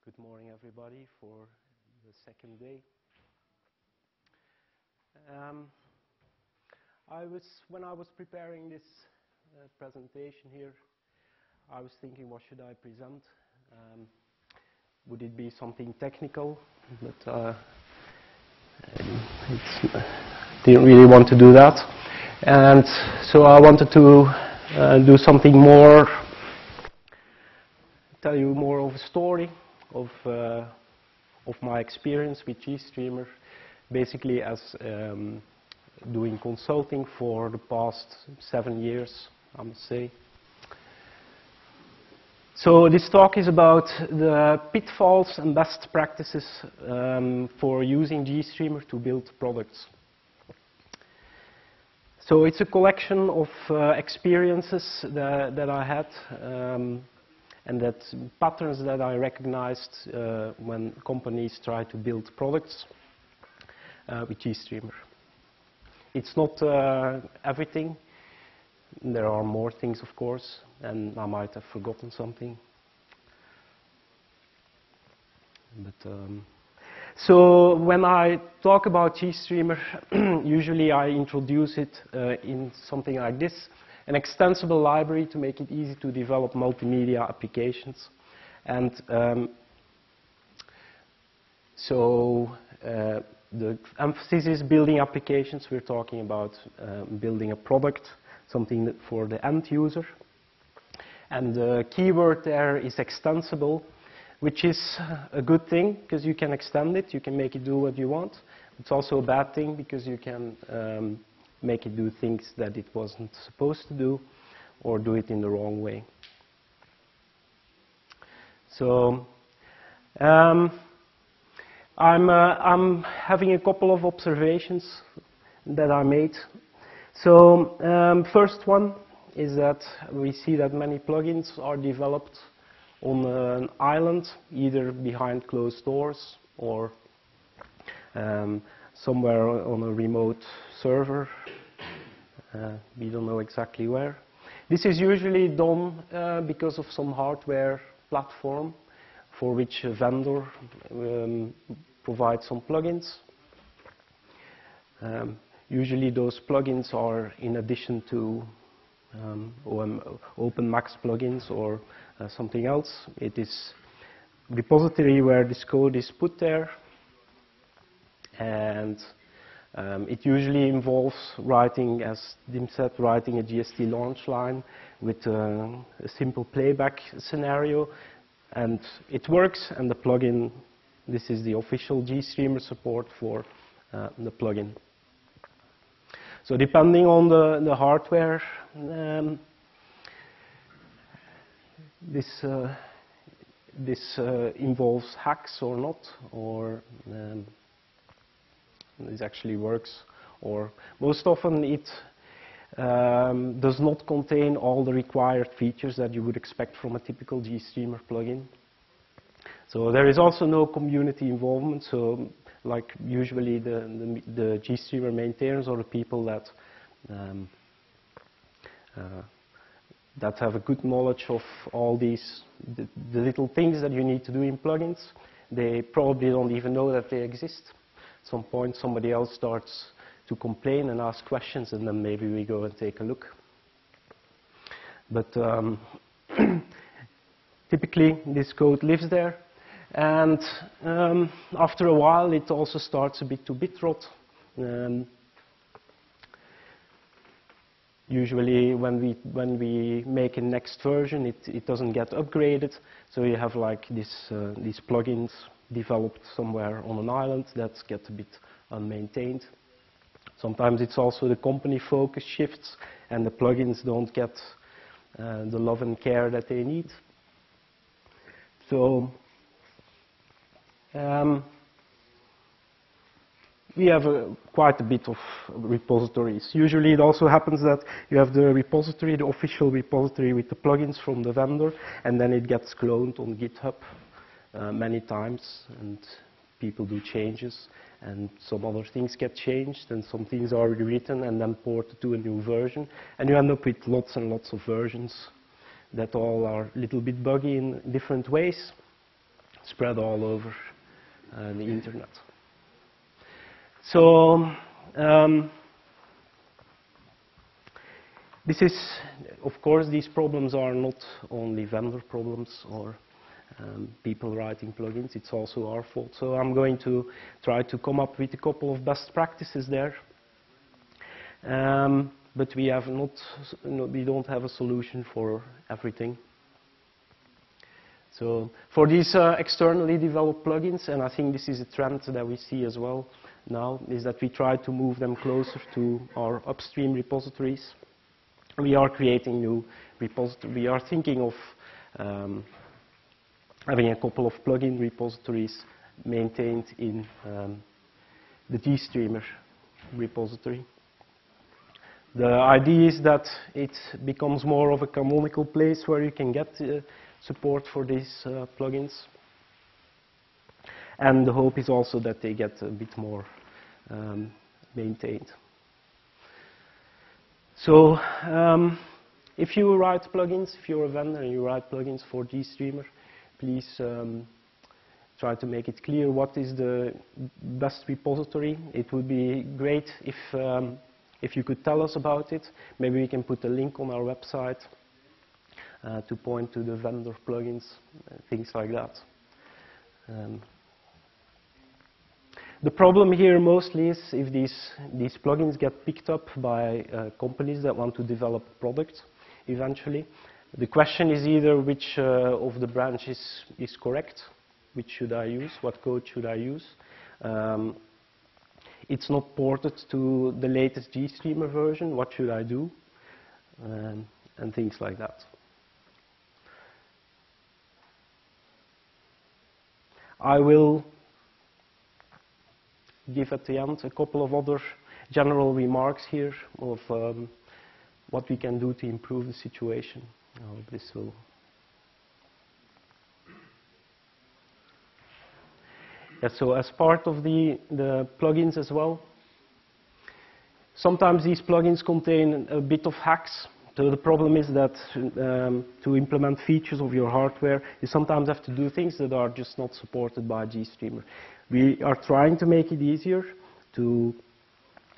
Good morning, everybody, for the second day. When I was preparing this presentation here, I was thinking, what should I present? Would it be something technical? But didn't really want to do that. And so I wanted to do something more, tell you more of a story of my experience with GStreamer, basically as doing consulting for the past 7 years, I must say. So this talk is about the pitfalls and best practices for using GStreamer to build products. So it's a collection of experiences that I had and that patterns that I recognized when companies try to build products with GStreamer. It's not everything. There are more things, of course, and I might have forgotten something. But, so when I talk about GStreamer, usually I introduce it in something like this: an extensible library to make it easy to develop multimedia applications. And the emphasis is building applications. We're talking about building a product, something that for the end user. And the keyword there is extensible, which is a good thing because you can extend it, you can make it do what you want. It's also a bad thing because you can make it do things that it wasn't supposed to do, or do it in the wrong way. So I'm having a couple of observations that I made. So first one is that we see that many plugins are developed on an island, either behind closed doors or somewhere on a remote server. We don't know exactly where. This is usually done because of some hardware platform for which a vendor provides some plugins. Usually those plugins are in addition to OpenMax plugins or something else. It is a repository where this code is put there, and it usually involves writing, as Dim said, writing a GST launch line with a simple playback scenario, and it works. And the plugin, this is the official GStreamer support for the plugin. So depending on the hardware, this involves hacks or not, or this actually works, or most often it does not contain all the required features that you would expect from a typical GStreamer plugin. So there is also no community involvement. So like usually the GStreamer maintainers or the people that that have a good knowledge of all these the little things that you need to do in plugins, they probably don't even know that they exist. At some point somebody else starts to complain and ask questions, and then maybe we go and take a look. But typically this code lives there, and after a while it also starts a bit to bit rot. Usually when we make a next version, it doesn't get upgraded, so you have like these plugins developed somewhere on an island that get a bit unmaintained. Sometimes it's also the company focus shifts and the plugins don't get the love and care that they need. So we have quite a bit of repositories. Usually it also happens that you have the repository, the official repository with the plugins from the vendor, and then it gets cloned on GitHub many times, and people do changes, and some other things get changed, and some things are rewritten and then ported to a new version, and you end up with lots and lots of versions that all are a little bit buggy in different ways. spread all over the internet. So this is, of course, these problems are not only vendor problems or people writing plugins, it's also our fault. So I'm going to try to come up with a couple of best practices there. But we have not, we don't have a solution for everything. So for these externally developed plugins, and I think this is a trend that we see as well now, is that we try to move them closer to our upstream repositories. We are creating new repositories. We are thinking of having a couple of plugin repositories maintained in the GStreamer repository. The idea is that it becomes more of a canonical place where you can get support for these plugins. And the hope is also that they get a bit more maintained. So if you write plugins, if you're a vendor and you write plugins for GStreamer, please try to make it clear what is the best repository. It would be great if you could tell us about it. Maybe we can put a link on our website to point to the vendor plugins, things like that. The problem here mostly is if these plugins get picked up by companies that want to develop a product eventually. The question is either which of the branches is correct, which should I use, what code should I use. It's not ported to the latest GStreamer version, what should I do, and things like that. I will give at the end a couple of other general remarks here of what we can do to improve the situation. I hope this will. Yeah, so as part of the plugins as well, sometimes these plugins contain a bit of hacks. So the problem is that to implement features of your hardware, you sometimes have to do things that are just not supported by GStreamer. We are trying to make it easier to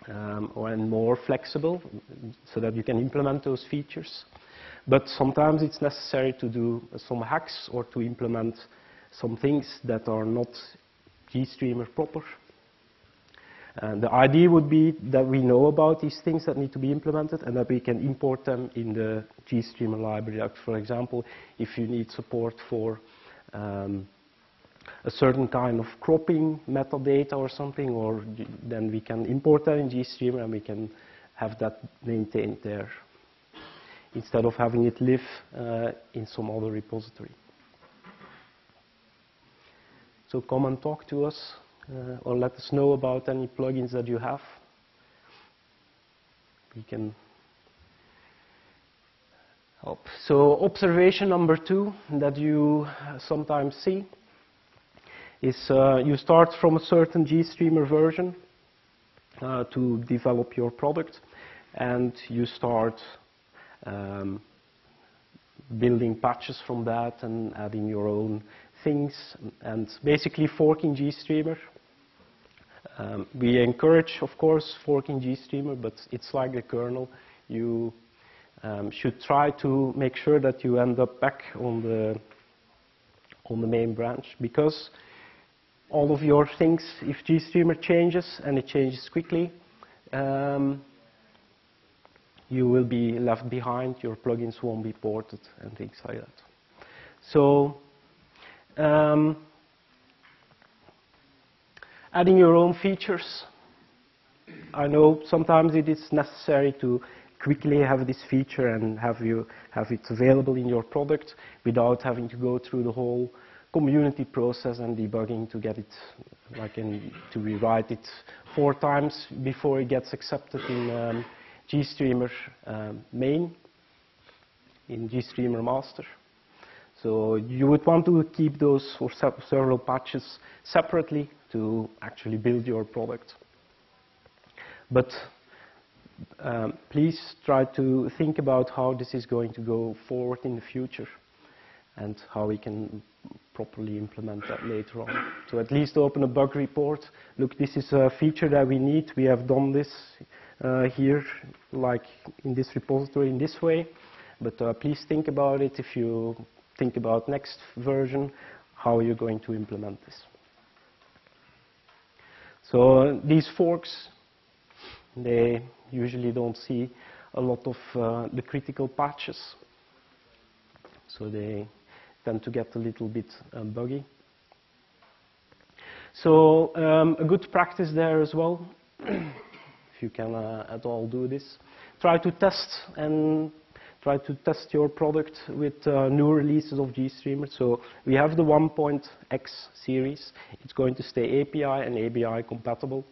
and more flexible so that you can implement those features. But sometimes it's necessary to do some hacks or to implement some things that are not GStreamer proper. And the idea would be that we know about these things that need to be implemented and that we can import them in the GStreamer library. Like for example, if you need support for a certain kind of cropping metadata or something, or then we can import that in GStreamer and we can have that maintained there, instead of having it live in some other repository. So come and talk to us or let us know about any plugins that you have. We can help. So observation number 2 that you sometimes see is you start from a certain GStreamer version to develop your product, and you start building patches from that and adding your own things and basically forking GStreamer. We encourage, of course, forking GStreamer, but it's like the kernel. You should try to make sure that you end up back on the main branch, because all of your things, if GStreamer changes and it changes quickly, you will be left behind, your plugins won't be ported and things like that. So adding your own features. I know sometimes it is necessary to quickly have this feature and have it available in your product without having to go through the whole community process and debugging to get it, to rewrite it 4 times before it gets accepted in GStreamer main, in GStreamer master. So you would want to keep those for several patches separately to actually build your product. But please try to think about how this is going to go forward in the future and how we can properly implement that later on. So at least open a bug report. Look, this is a feature that we need. We have done this here, like in this repository in this way. But please think about it if you think about next version, how you're going to implement this. So these forks, they usually don't see a lot of the critical patches. So they tend to get a little bit buggy. So a good practice there as well, if you can at all do this, try to test your product with new releases of GStreamer. So we have the 1.x series. It's going to stay API and ABI compatible.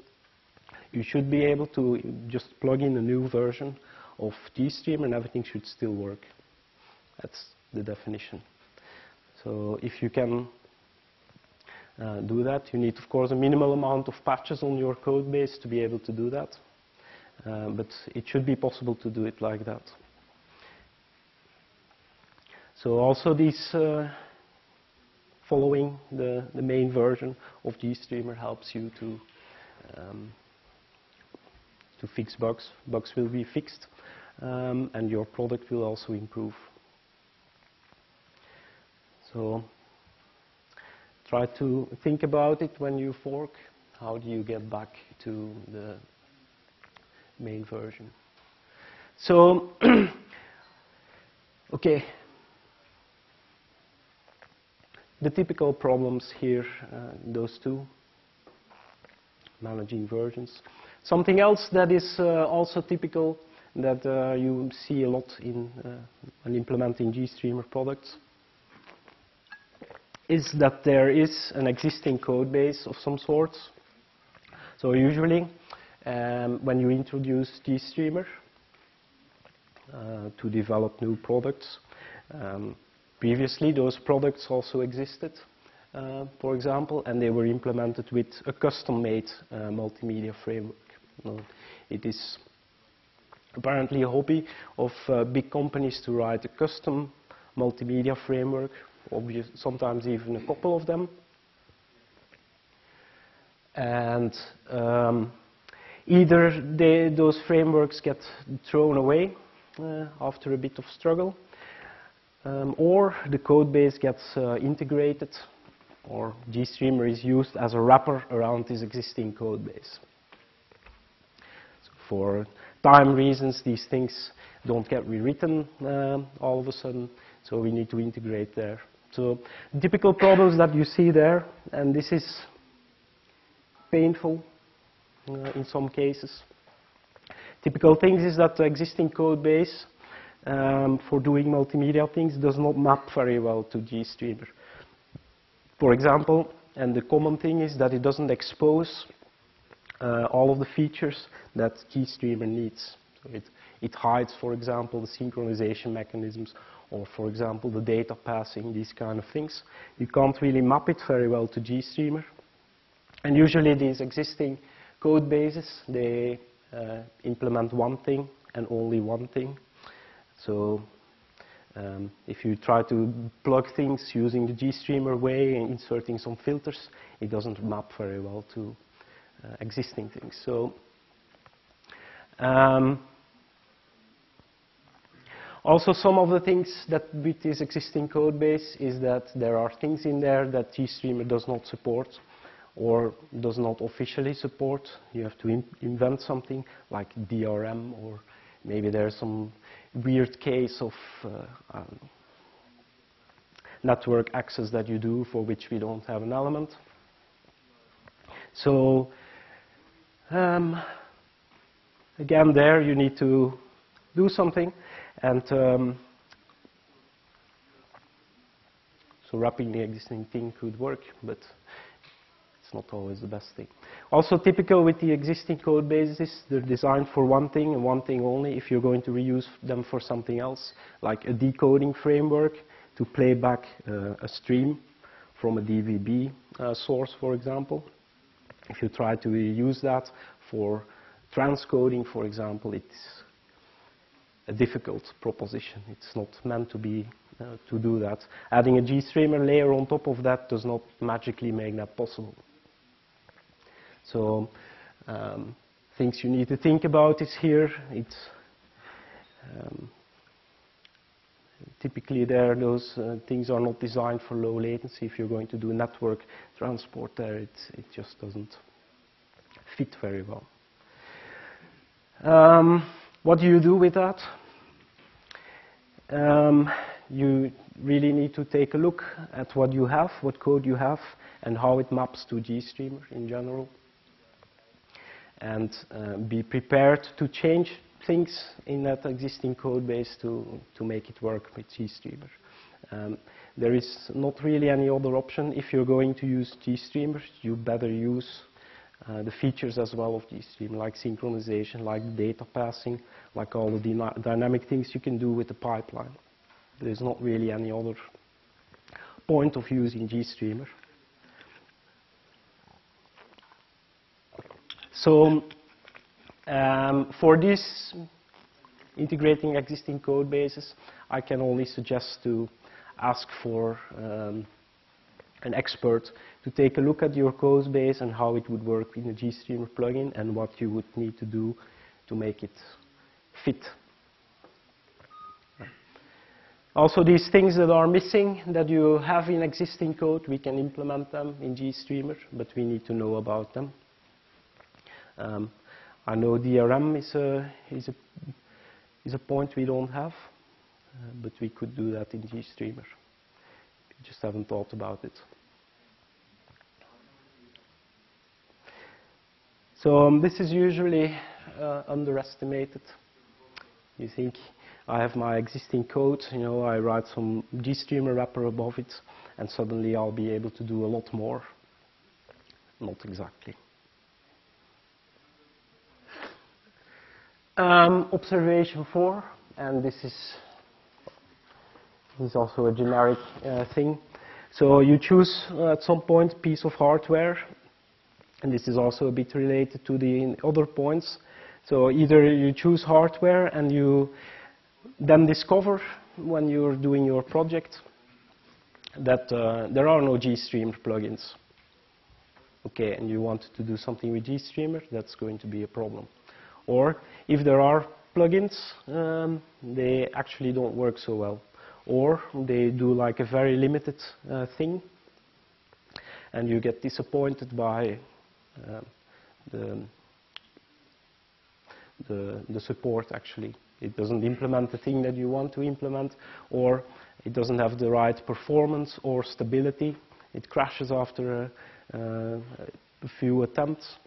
You should be able to just plug in a new version of GStreamer and everything should still work. That's the definition. So if you can do that, you need, of course, a minimal amount of patches on your code base to be able to do that. But it should be possible to do it like that. So also these following the main version of GStreamer helps you to fix bugs. Bugs will be fixed, and your product will also improve. So try to think about it when you fork. How do you get back to the main version? So, okay. The typical problems here, those two, managing versions. Something else that is also typical that you see a lot in when implementing GStreamer products is that there is an existing code base of some sort. So usually when you introduce GStreamer to develop new products, previously those products also existed, for example, and they were implemented with a custom-made multimedia framework. It is apparently a hobby of big companies to write a custom multimedia framework, sometimes even a couple of them. And either those frameworks get thrown away after a bit of struggle, or the code base gets integrated, or GStreamer is used as a wrapper around this existing code base. So for time reasons, these things don't get rewritten all of a sudden, so we need to integrate there. So typical problems that you see there, and this is painful in some cases. Typical things is that the existing code base for doing multimedia things does not map very well to GStreamer. For example, and the common thing is that it doesn't expose all of the features that GStreamer needs. So it hides, for example, the synchronization mechanisms, or for example, the data passing, these kind of things. You can't really map it very well to GStreamer. And usually these existing code bases, they implement one thing and only one thing. So if you try to plug things using the GStreamer way and inserting some filters, it doesn't map very well to existing things. So also some of the things that with this existing code base is that there are things in there that GStreamer does not support or does not officially support. You have to invent something like DRM, or maybe there's some weird case of network access that you do for which we don't have an element. So again, there you need to do something, and so wrapping the existing thing could work, but it's not always the best thing. Also typical with the existing code bases, they're designed for one thing and one thing only. If you're going to reuse them for something else, like a decoding framework to play back a stream from a DVB source, for example. If you try to use that for transcoding, for example, it's a difficult proposition. It's not meant to be to do that. Adding a GStreamer layer on top of that does not magically make that possible. So things you need to think about is here. It's typically those things are not designed for low latency. If you're going to do network transport there, it just doesn't fit very well. What do you do with that? You really need to take a look at what you have, what code you have, and how it maps to GStreamer in general. And be prepared to change things in that existing code base to make it work with GStreamer. There is not really any other option. If you're going to use GStreamer, you better use the features as well of GStreamer, like synchronization, like data passing, like all the dynamic things you can do with the pipeline. There's not really any other point of using GStreamer. So for this integrating existing code bases, I can only suggest to ask for an expert to take a look at your code base and how it would work in the GStreamer plugin and what you would need to do to make it fit. Also, these things that are missing that you have in existing code, we can implement them in GStreamer, but we need to know about them. I know DRM is a point we don't have, but we could do that in GStreamer. We just haven't thought about it. So this is usually underestimated. You think, I have my existing code, you know, I write some GStreamer wrapper above it, and suddenly I'll be able to do a lot more. Not exactly. Observation 4, and this is also a generic thing. So you choose at some point a piece of hardware, and this is also a bit related to the other points. So either you choose hardware and you then discover when you're doing your project that there are no GStreamer plugins. Okay, and you want to do something with GStreamer, that's going to be a problem. Or if there are plugins, they actually don't work so well. Or they do like a very limited thing, and you get disappointed by the support actually. It doesn't implement the thing that you want to implement, or it doesn't have the right performance or stability. It crashes after a few attempts.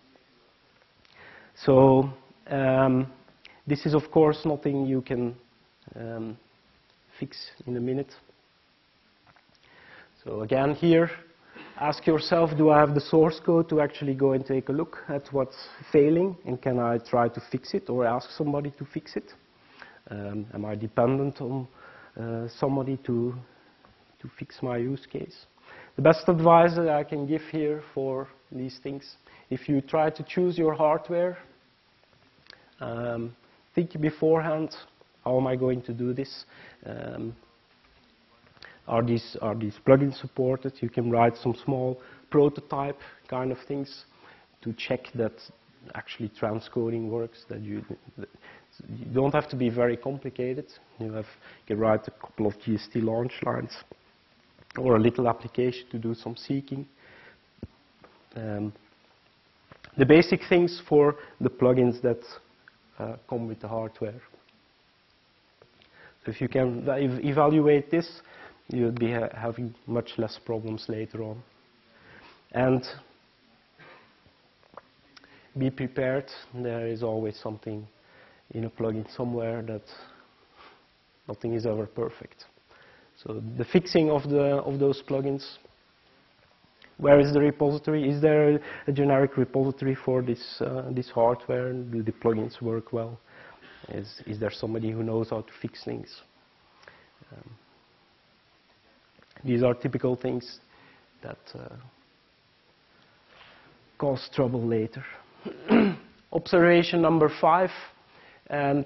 So this is of course nothing you can fix in a minute. So again here, ask yourself, do I have the source code to actually go and take a look at what's failing, and can I try to fix it or ask somebody to fix it? Am I dependent on somebody to fix my use case? The best advice that I can give here for these things, if you try to choose your hardware, think beforehand, how am I going to do this? Are these plugins supported? You can write some small prototype kind of things to check that actually transcoding works, that you don't have to be very complicated. You can write a couple of GST launch lines or a little application to do some seeking. The basic things for the plugins that come with the hardware. So if you can evaluate this, you'll be having much less problems later on. And be prepared. There is always something in a plugin somewhere that nothing is ever perfect. So the fixing of those plugins. Where is the repository? Is there a generic repository for this hardware? Do the plugins work well? Is there somebody who knows how to fix things? These are typical things that cause trouble later. Observation number 5, and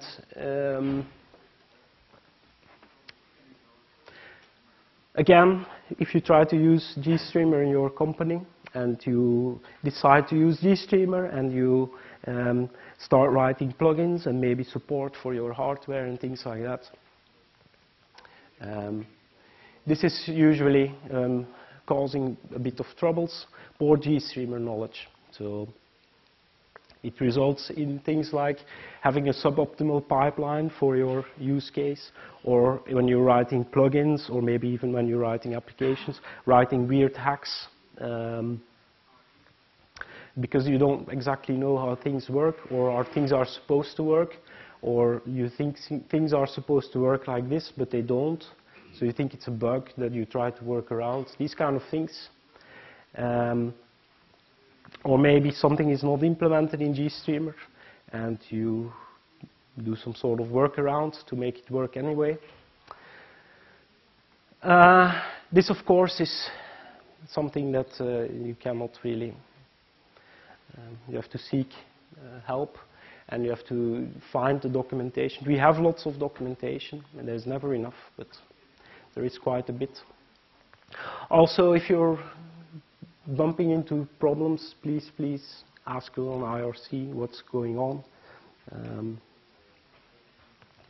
Again, if you try to use GStreamer in your company and you decide to use GStreamer and you start writing plugins and maybe support for your hardware and things like that, this is usually causing a bit of troubles for GStreamer knowledge. So it results in things like having a suboptimal pipeline for your use case, or when you're writing plugins, or maybe even when you're writing applications, writing weird hacks because you don't exactly know how things work, or how things are supposed to work, or you think things are supposed to work like this, but they don't. So you think it's a bug that you try to work around, these kind of things. Or maybe something is not implemented in GStreamer and you do some sort of workaround to make it work anyway. This, of course, is something that you cannot really, you have to seek help, and you have to find the documentation. We have lots of documentation, and there's never enough, but there is quite a bit. Also, if you're bumping into problems, please ask on IRC what's going on.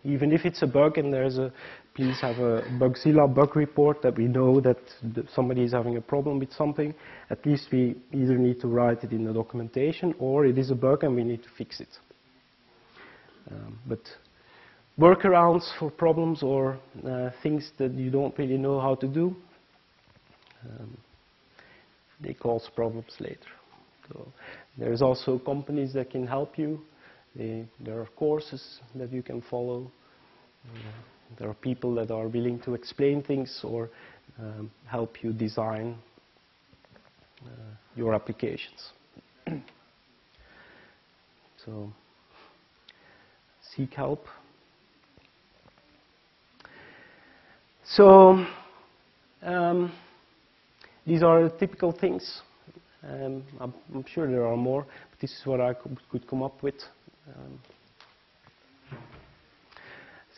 Even if it's a bug and there's a, please have a Bugzilla bug report that we know that somebody is having a problem with something. At least we either need to write it in the documentation, or it is a bug and we need to fix it. But workarounds for problems or things that you don't really know how to do, they cause problems later. So there's also companies that can help you. There are courses that you can follow. There are people that are willing to explain things or help you design your applications. So seek help. So these are the typical things. I'm sure there are more, but this is what I could come up with.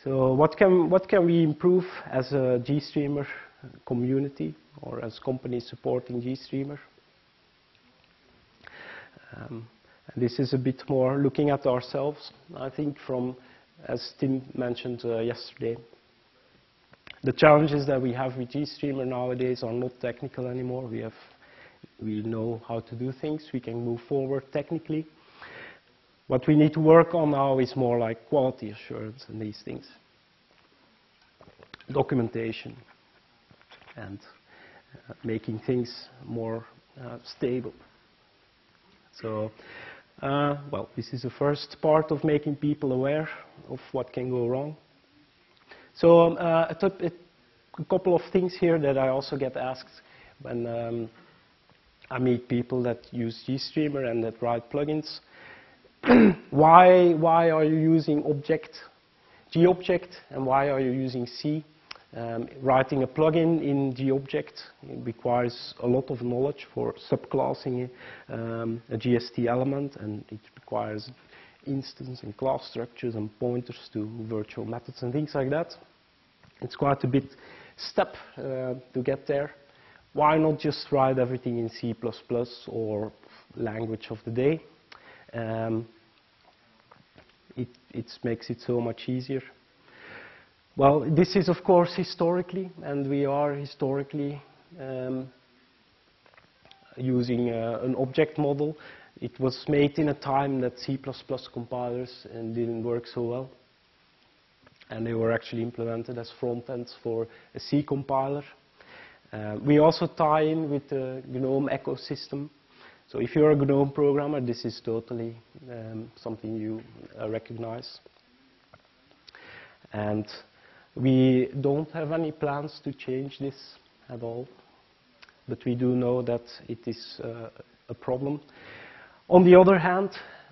So what can we improve as a GStreamer community, or as companies supporting GStreamer? And this is a bit more looking at ourselves. I think from, as Tim mentioned yesterday, the challenges that we have with GStreamer nowadays are not technical anymore. We know how to do things. We can move forward technically. What we need to work on now is more like quality assurance and these things. Documentation and making things more stable. So, well, this is the first part of making people aware of what can go wrong. So a couple of things here that I also get asked when I meet people that use GStreamer and that write plugins. Why are you using GObject, and why are you using C? Writing a plugin in GObject requires a lot of knowledge for subclassing a GST element, and it requires instance and class structures and pointers to virtual methods and things like that. It's quite a bit step to get there. Why not just write everything in C++ or language of the day? It makes it so much easier. Well, this is of course historically, and we are historically using an object model. It was made in a time that C++ compilers didn't work so well, and they were actually implemented as front ends for a C compiler. We also tie in with the GNOME ecosystem. So if you're a GNOME programmer, this is totally something you recognize. And we don't have any plans to change this at all, but we do know that it is a problem. On the other hand,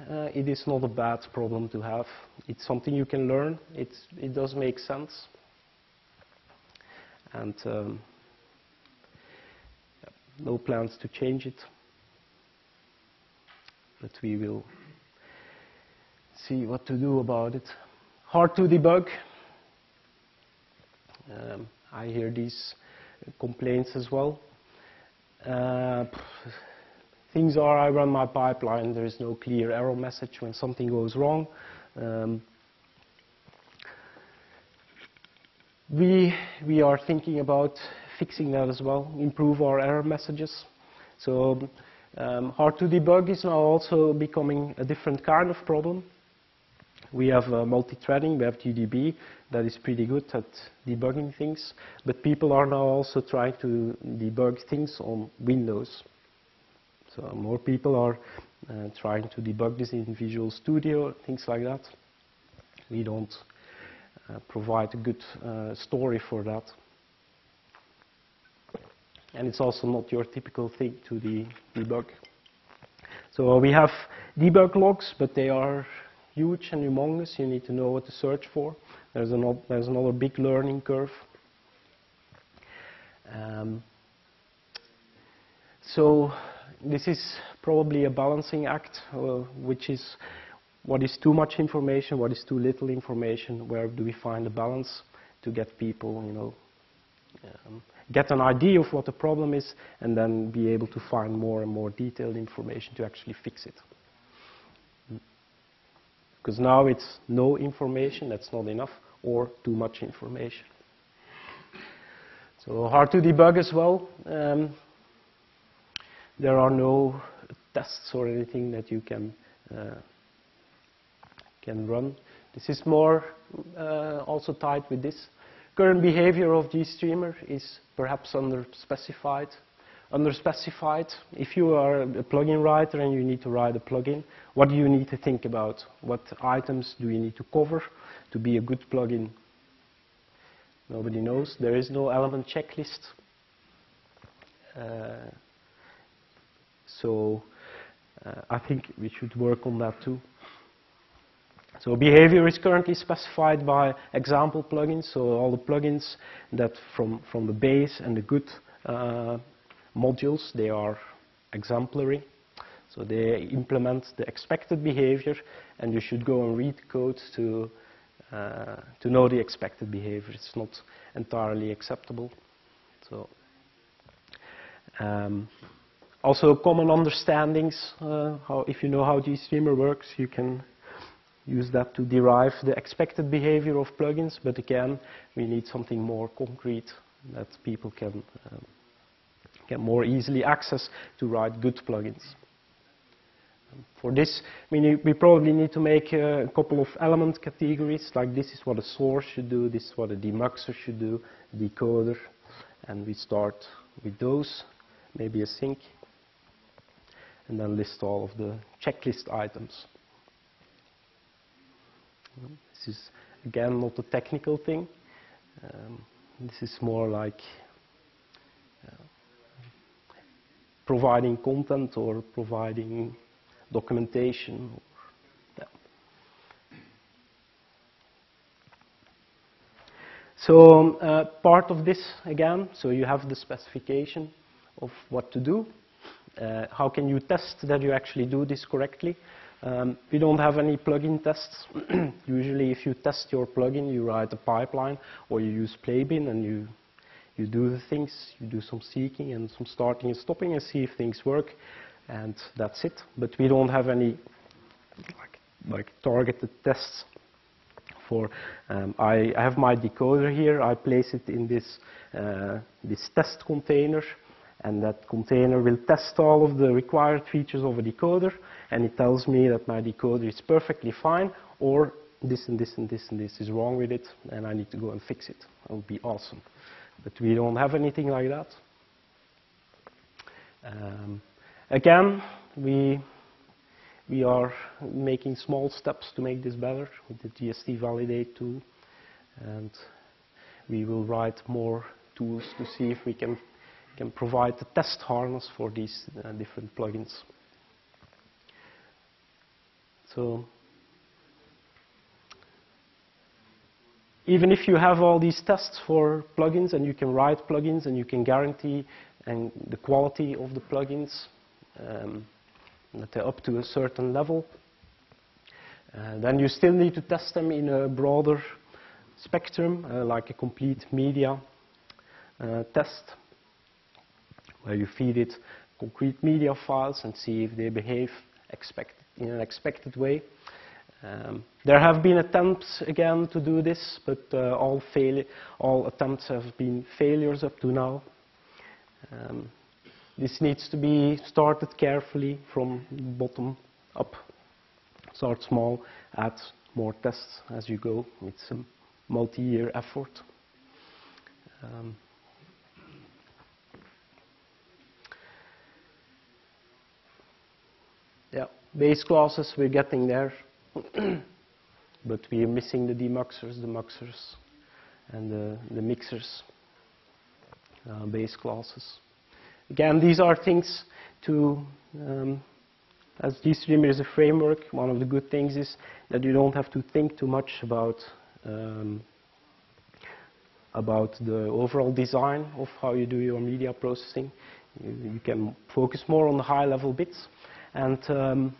it is not a bad problem to have. It's something you can learn. It does make sense. And no plans to change it. But we will see what to do about it. Hard to debug. I hear these complaints as well. Things are, I run my pipeline, there is no clear error message when something goes wrong. We are thinking about fixing that as well, improve our error messages. So hard to debug is now also becoming a different kind of problem. We have multi-threading, we have GDB, that is pretty good at debugging things, but people are now also trying to debug things on Windows. So more people are trying to debug this in Visual Studio, things like that. We don't provide a good story for that. And it's also not your typical thing to debug. So we have debug logs, but they are huge and humongous. You need to know what to search for. There's another big learning curve. So this is probably a balancing act, which is what is too much information, what is too little information, where do we find the balance to get people, you know, get an idea of what the problem is and then be able to find more and more detailed information to actually fix it. Because now it's no information, that's not enough, or too much information. So hard to debug as well. There are no tests or anything that you can run. This is more also tied with this. Current behavior of GStreamer is perhaps underspecified. If you are a plugin writer and you need to write a plugin, what do you need to think about? What items do you need to cover to be a good plugin? Nobody knows. There is no element checklist. So I think we should work on that too. So behavior is currently specified by example plugins. So all the plugins that from the base and the good modules, they are exemplary. So they implement the expected behavior, and you should go and read code to know the expected behavior. It's not entirely acceptable. So also common understandings. If you know how GStreamer works, you can use that to derive the expected behavior of plugins. But again, we need something more concrete that people can more easily access to write good plugins. For this, we probably need to make a couple of element categories, like this is what a source should do, this is what a demuxer should do, decoder, and we start with those, maybe a sync, and then list all of the checklist items. This is, again, not a technical thing. This is more like providing content or providing documentation. Yeah. So part of this, again, so you have the specification of what to do. How can you test that you actually do this correctly? We don't have any plugin tests. Usually if you test your plugin, you write a pipeline or you use Playbin and you do the things, you do some seeking and some starting and stopping and see if things work, and that's it. But we don't have any like targeted tests for, I have my decoder here, I place it in this, this test container, and that container will test all of the required features of a decoder, and it tells me that my decoder is perfectly fine, or this and this and this and this is wrong with it, and I need to go and fix it. That would be awesome. But we don't have anything like that. Again, we are making small steps to make this better with the GST validate tool, and we will write more tools to see if we can provide the test harness for these different plugins. So even if you have all these tests for plugins and you can write plugins and you can guarantee the quality of the plugins, that they're up to a certain level, then you still need to test them in a broader spectrum, like a complete media test, where you feed it concrete media files and see if they behave in an expected way. There have been attempts again to do this, but all attempts have been failures up to now. This needs to be started carefully from bottom up. Start small, add more tests as you go. It's a multi-year effort. Yeah, base classes, we're getting there. But we are missing the demuxers, the muxers, and the mixers base classes. Again, these are things to, as GStreamer is a framework, one of the good things is that you don't have to think too much about the overall design of how you do your media processing. You can focus more on the high-level bits. And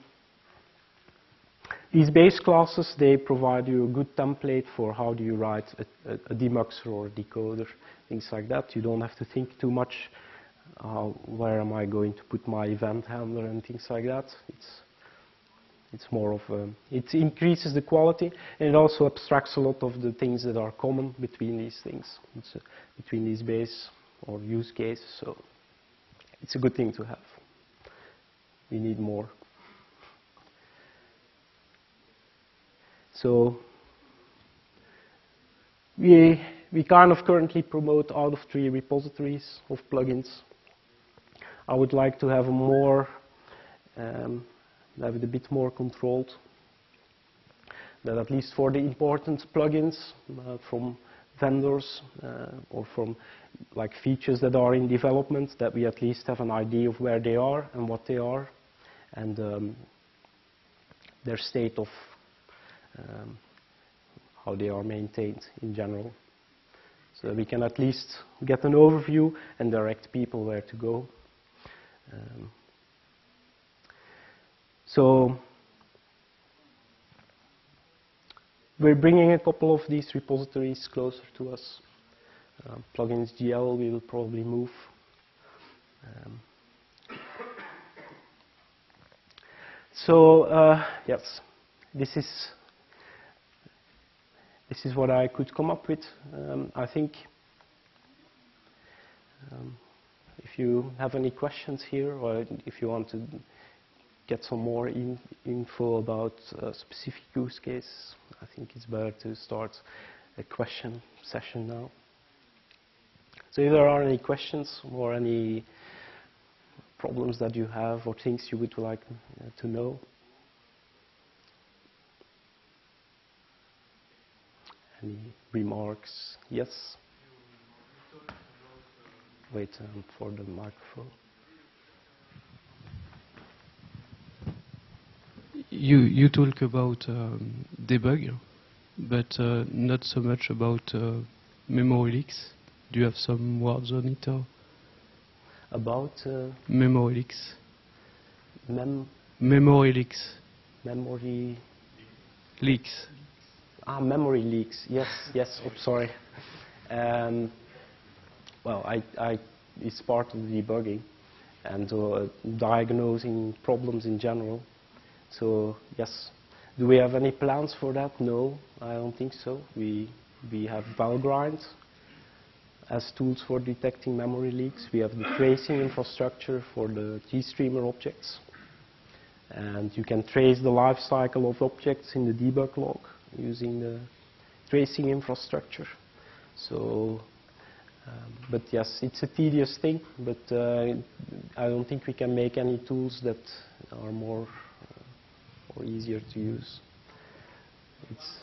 these base classes, they provide you a good template for how do you write a demuxer or a decoder, things like that. You don't have to think too much, where am I going to put my event handler and things like that. It's more of it increases the quality, and it also abstracts a lot of the things that are common between these things, between these base or use cases. So it's a good thing to have. We need more. So we kind of currently promote out-of-tree repositories of plugins. I would like to have have it a bit more controlled. That at least for the important plugins from vendors or from like features that are in development, that we at least have an idea of where they are and what they are, and their state of how they are maintained in general. So that we can at least get an overview and direct people where to go. So we're bringing a couple of these repositories closer to us. Plugins GL we will probably move. Yes, this is what I could come up with. I think if you have any questions here, or if you want to get some more info about a specific use case, I think it's better to start a question session now. So if there are any questions or any problems that you have or things you would like to know. Any remarks? Yes? Wait for the microphone. You talk about debug, but not so much about memory leaks. Do you have some words on it? Or? About? Memory leaks. Memory leaks. Memory leaks. Memory leaks. Yes, yes. Oh, sorry. Well, it's part of debugging and diagnosing problems in general. So yes. Do we have any plans for that? No, I don't think so. We have Valgrind as tools for detecting memory leaks. We have the tracing infrastructure for the GStreamer objects. And you can trace the life cycle of objects in the debug log using the tracing infrastructure. So, but yes, it's a tedious thing, but I don't think we can make any tools that are more or easier to use. It's,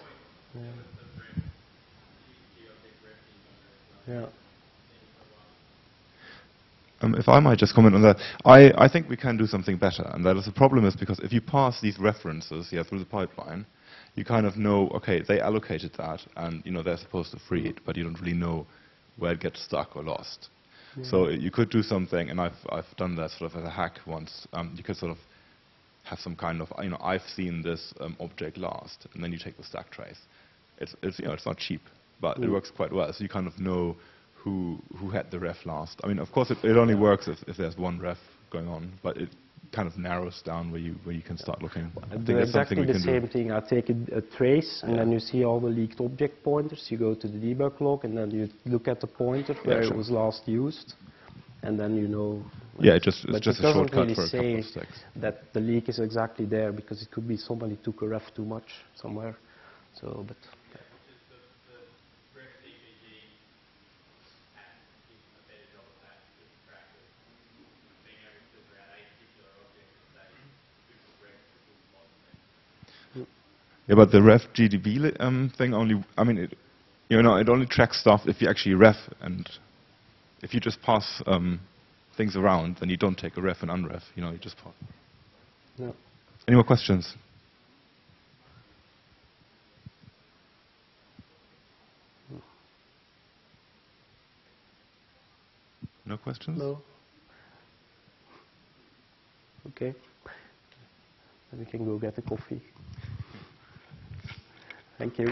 yeah. If I might just comment on that, I think we can do something better, and that is the problem is because if you pass these references through the pipeline, you kind of know, okay, they allocated that, and they're supposed to free it, but you don't really know where it gets stuck or lost. Yeah. So you could do something, and I've done that sort of as a hack once. You could sort of have some kind of, I've seen this object last, and then you take the stack trace. It's not cheap, but it works quite well. So you kind of know who had the ref last. I mean, of course, it only works if there's one ref going on, but it kind of narrows down where you can start looking. I think that's something Exactly we the can same do. thing. I take a trace, and Yeah. then you see all the leaked object pointers. You go to the debug log, and then you look at the pointer where sure. it was last used, and then you know. Yeah, it's just But a it doesn't shortcut really for a couple say of steps. that the leak is exactly there, because it could be somebody took a ref too much somewhere. So, but. Yeah, but the ref GDB thing only, I mean, it only tracks stuff if you actually ref, and if you just pass things around, then you don't take a ref and unref, you just pass. No. Any more questions? No questions? No. Okay. Then we can go get a coffee. Thank you.